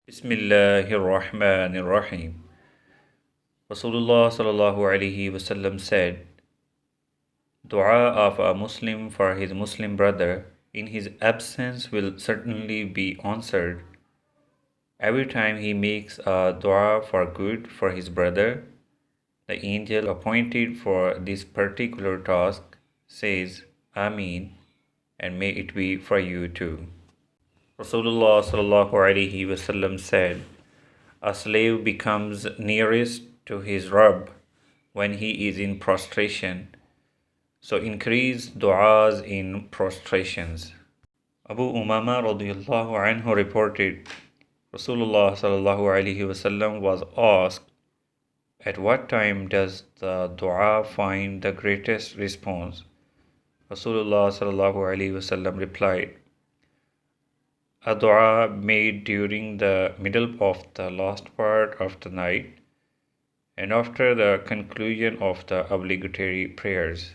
Bismillahir Rahmanir Rahim. Rasulullah sallallahu alaihi wasallam said, Dua of a Muslim for his Muslim brother in his absence will certainly be answered. Every time he makes a dua for good for his brother, the angel appointed for this particular task says, Ameen, and may it be for you too. Rasulullah sallallahu alaihi wasallam said, a slave becomes nearest to his Rabb when he is in prostration, so increase du'as in prostrations. Abu Umama radiyallahu anhu reported, Rasulullah sallallahu alaihi wasallam was asked, at what time does the dua find the greatest response? Rasulullah sallallahu alaihi wasallam replied, a dua made during the middle of the last part of the night and after the conclusion of the obligatory prayers.